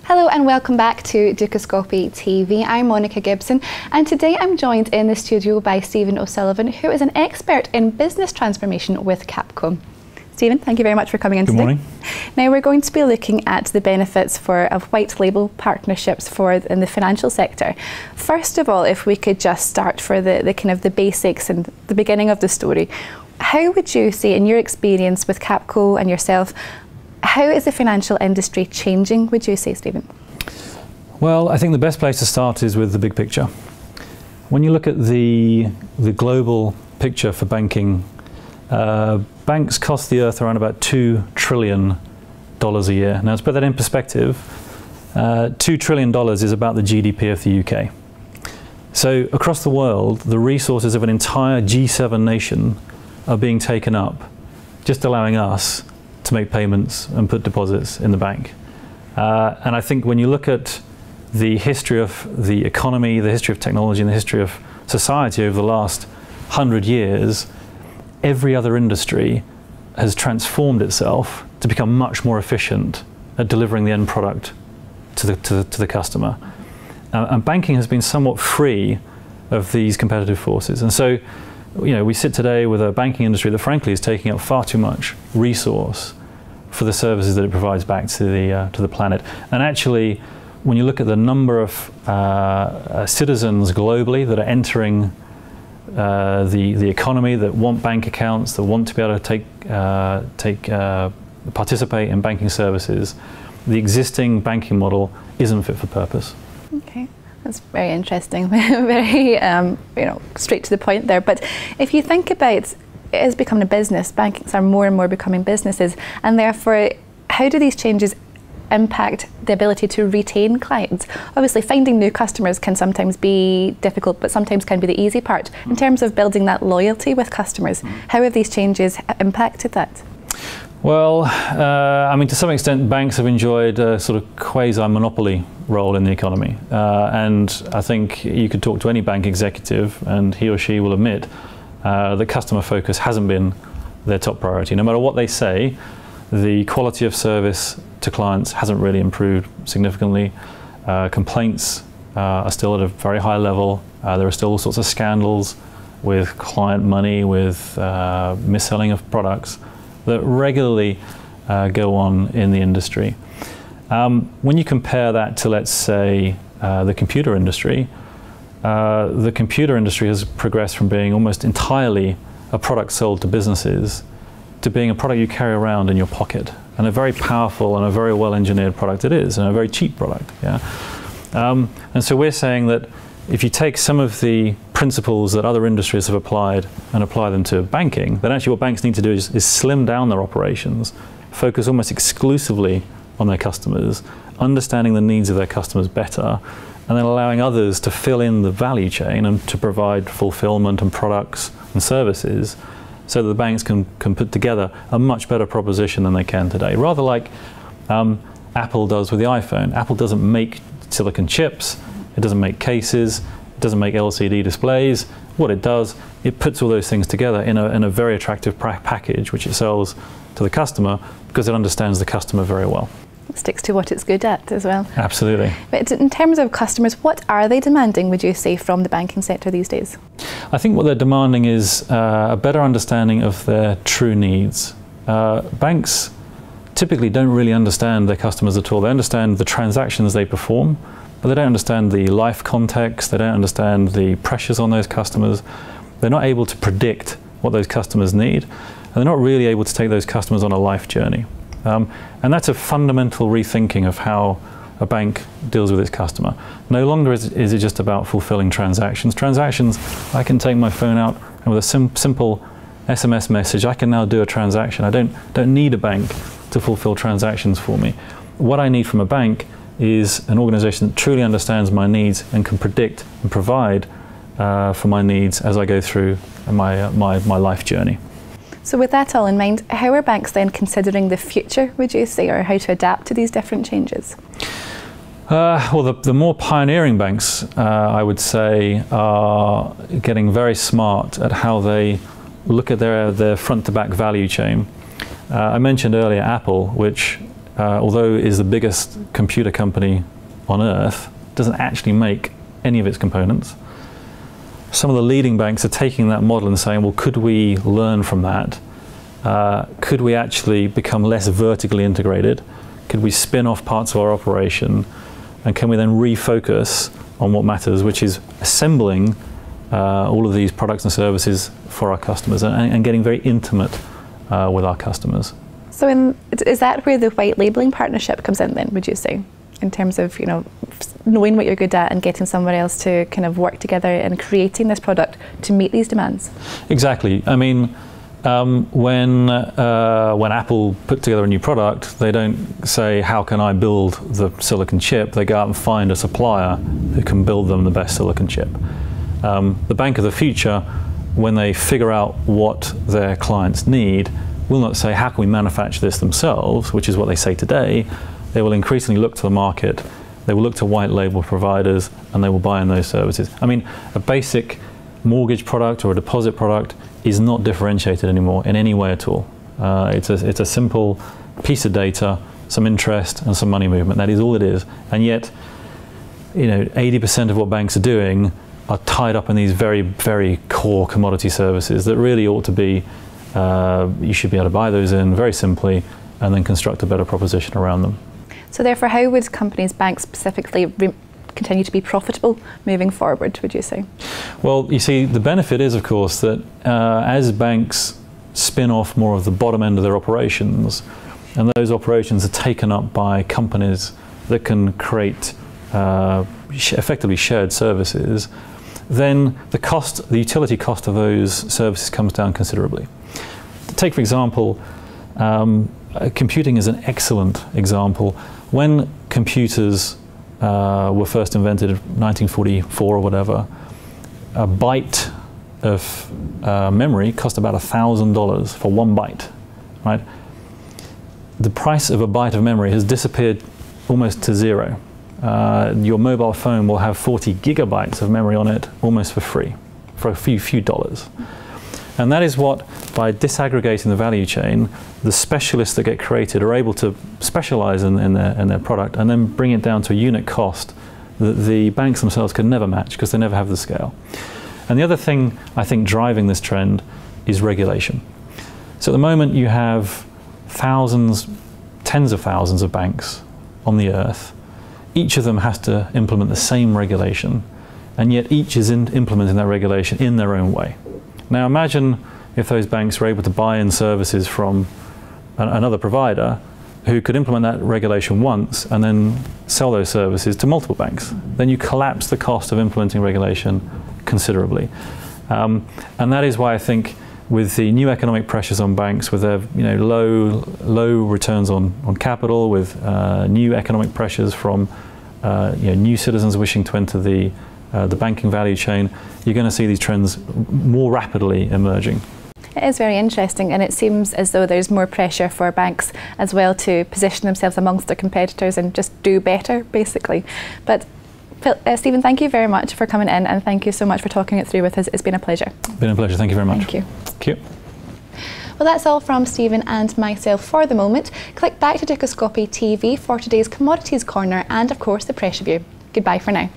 Hello and welcome back to Dukascopy TV. I'm Monica Gibson, and today I'm joined in the studio by Stephen O'Sullivan, who is an expert in business transformation with Capco. Stephen, thank you very much for coming in today. Good morning. Now we're going to be looking at the benefits of white label partnerships in the financial sector. First of all, if we could just start for the kind of the basics and the beginning of the story, how would you say, in your experience with Capco and yourself, how is the financial industry changing, would you say, Stephen? Well, I think the best place to start is with the big picture. When you look at the global picture for banking, banks cost the earth around about $2 trillion a year. Now, to put that in perspective, $2 trillion is about the GDP of the UK. So across the world, the resources of an entire G7 nation are being taken up, just allowing us to make payments and put deposits in the bank. And I think when you look at the history of the economy, the history of technology, and the history of society over the last 100 years, every other industry has transformed itself to become much more efficient at delivering the end product to the customer. And banking has been somewhat free of these competitive forces. And so, you know, we sit today with a banking industry that frankly is taking up far too much resource for the services that it provides back to the planet. And actually, when you look at the number of citizens globally that are entering the economy, that want bank accounts, that want to be able to participate in banking services, the existing banking model isn't fit for purpose. Okay, that's very interesting. Very straight to the point there. But if you think about it has become a business, banks are more and more becoming businesses, and therefore, how do these changes impact the ability to retain clients? Obviously, finding new customers can sometimes be difficult, but sometimes can be the easy part. In terms of building that loyalty with customers, how have these changes impacted that? Well, I mean, to some extent, banks have enjoyed a sort of quasi-monopoly role in the economy. And I think you could talk to any bank executive, and he or she will admit that customer focus hasn't been their top priority. No matter what they say, the quality of service to clients hasn't really improved significantly. Complaints are still at a very high level. There are still all sorts of scandals with client money, with mis-selling of products that regularly go on in the industry. When you compare that to, let's say, the computer industry has progressed from being almost entirely a product sold to businesses to being a product you carry around in your pocket, and a very powerful and a very well-engineered product it is, and a very cheap product. Yeah. And so we're saying that if you take some of the principles that other industries have applied and apply them to banking, then actually what banks need to do is slim down their operations, focus almost exclusively on their customers, understanding the needs of their customers better, and then allowing others to fill in the value chain and to provide fulfillment and products and services so that the banks can put together a much better proposition than they can today. Rather like Apple does with the iPhone. Apple doesn't make silicon chips, it doesn't make cases, it doesn't make LCD displays. What it does, it puts all those things together in a very attractive package which it sells to the customer because it understands the customer very well. It sticks to what it's good at as well. Absolutely. But in terms of customers, what are they demanding, would you say, from the banking sector these days? I think what they're demanding is a better understanding of their true needs. Banks typically don't really understand their customers at all. They understand the transactions they perform, but they don't understand the life context, they don't understand the pressures on those customers. They're not able to predict what those customers need, and they're not really able to take those customers on a life journey. And that's a fundamental rethinking of how a bank deals with its customer. No longer is it just about fulfilling transactions. Transactions, I can take my phone out and with a simple SMS message, I can now do a transaction. I don't need a bank to fulfill transactions for me. What I need from a bank is an organization that truly understands my needs and can predict and provide for my needs as I go through my life journey. So with that all in mind, how are banks then considering the future, would you say, or how to adapt to these different changes? Well, the more pioneering banks, I would say, are getting very smart at how they look at their front-to-back value chain I mentioned earlier Apple, which, although is the biggest computer company on earth, doesn't actually make any of its components. Some of the leading banks are taking that model and saying, well, could we learn from that? Could we actually become less vertically integrated? Could we spin off parts of our operation? And can we then refocus on what matters, which is assembling all of these products and services for our customers and getting very intimate with our customers. So is that where the white labelling partnership comes in then, would you say? In terms of, knowing what you're good at and getting somewhere else to kind of work together and creating this product to meet these demands? Exactly. I mean, when Apple put together a new product, they don't say, how can I build the silicon chip? They go out and find a supplier who can build them the best silicon chip. The bank of the future, when they figure out what their clients need, will not say, how can we manufacture this themselves, which is what they say today. They will increasingly look to the market, they will look to white label providers, and they will buy in those services. I mean, a basic mortgage product or a deposit product is not differentiated anymore in any way at all. It's a simple piece of data, some interest, and some money movement. That is all it is. And yet, 80% of what banks are doing are tied up in these very, very core commodity services that really ought to be, you should be able to buy those in very simply and then construct a better proposition around them. So therefore, how would companies, banks specifically, continue to be profitable moving forward, would you say? Well, you see, the benefit is, of course, that as banks spin off more of the bottom end of their operations, and those operations are taken up by companies that can create effectively shared services, then the utility cost of those services comes down considerably. Take, for example, computing is an excellent example. When computers were first invented in 1944 or whatever, a byte of memory cost about $1,000 for 1 byte, right? The price of a byte of memory has disappeared almost to zero. Your mobile phone will have 40 gigabytes of memory on it almost for free, for a few dollars. And that is what, by disaggregating the value chain, the specialists that get created are able to specialize in their product and then bring it down to a unit cost that the banks themselves can never match because they never have the scale. And the other thing I think driving this trend is regulation. So at the moment you have thousands, tens of thousands of banks on the earth. Each of them has to implement the same regulation, and yet each is implementing that regulation in their own way. Now imagine if those banks were able to buy in services from another provider who could implement that regulation once and then sell those services to multiple banks. Then you collapse the cost of implementing regulation considerably. And that is why I think with the new economic pressures on banks, with their low returns on capital, with new economic pressures from new citizens wishing to enter the banking value chain, you're going to see these trends more rapidly emerging. It is very interesting, and it seems as though there's more pressure for banks as well to position themselves amongst their competitors and just do better, basically. But Stephen, thank you very much for coming in, and thank you so much for talking it through with us. It's been a pleasure. Been a pleasure. Thank you very much. Thank you. Thank you. Well, that's all from Stephen and myself for the moment. Click back to Dukascopy TV for today's Commodities Corner and, of course, the Press Review. Goodbye for now.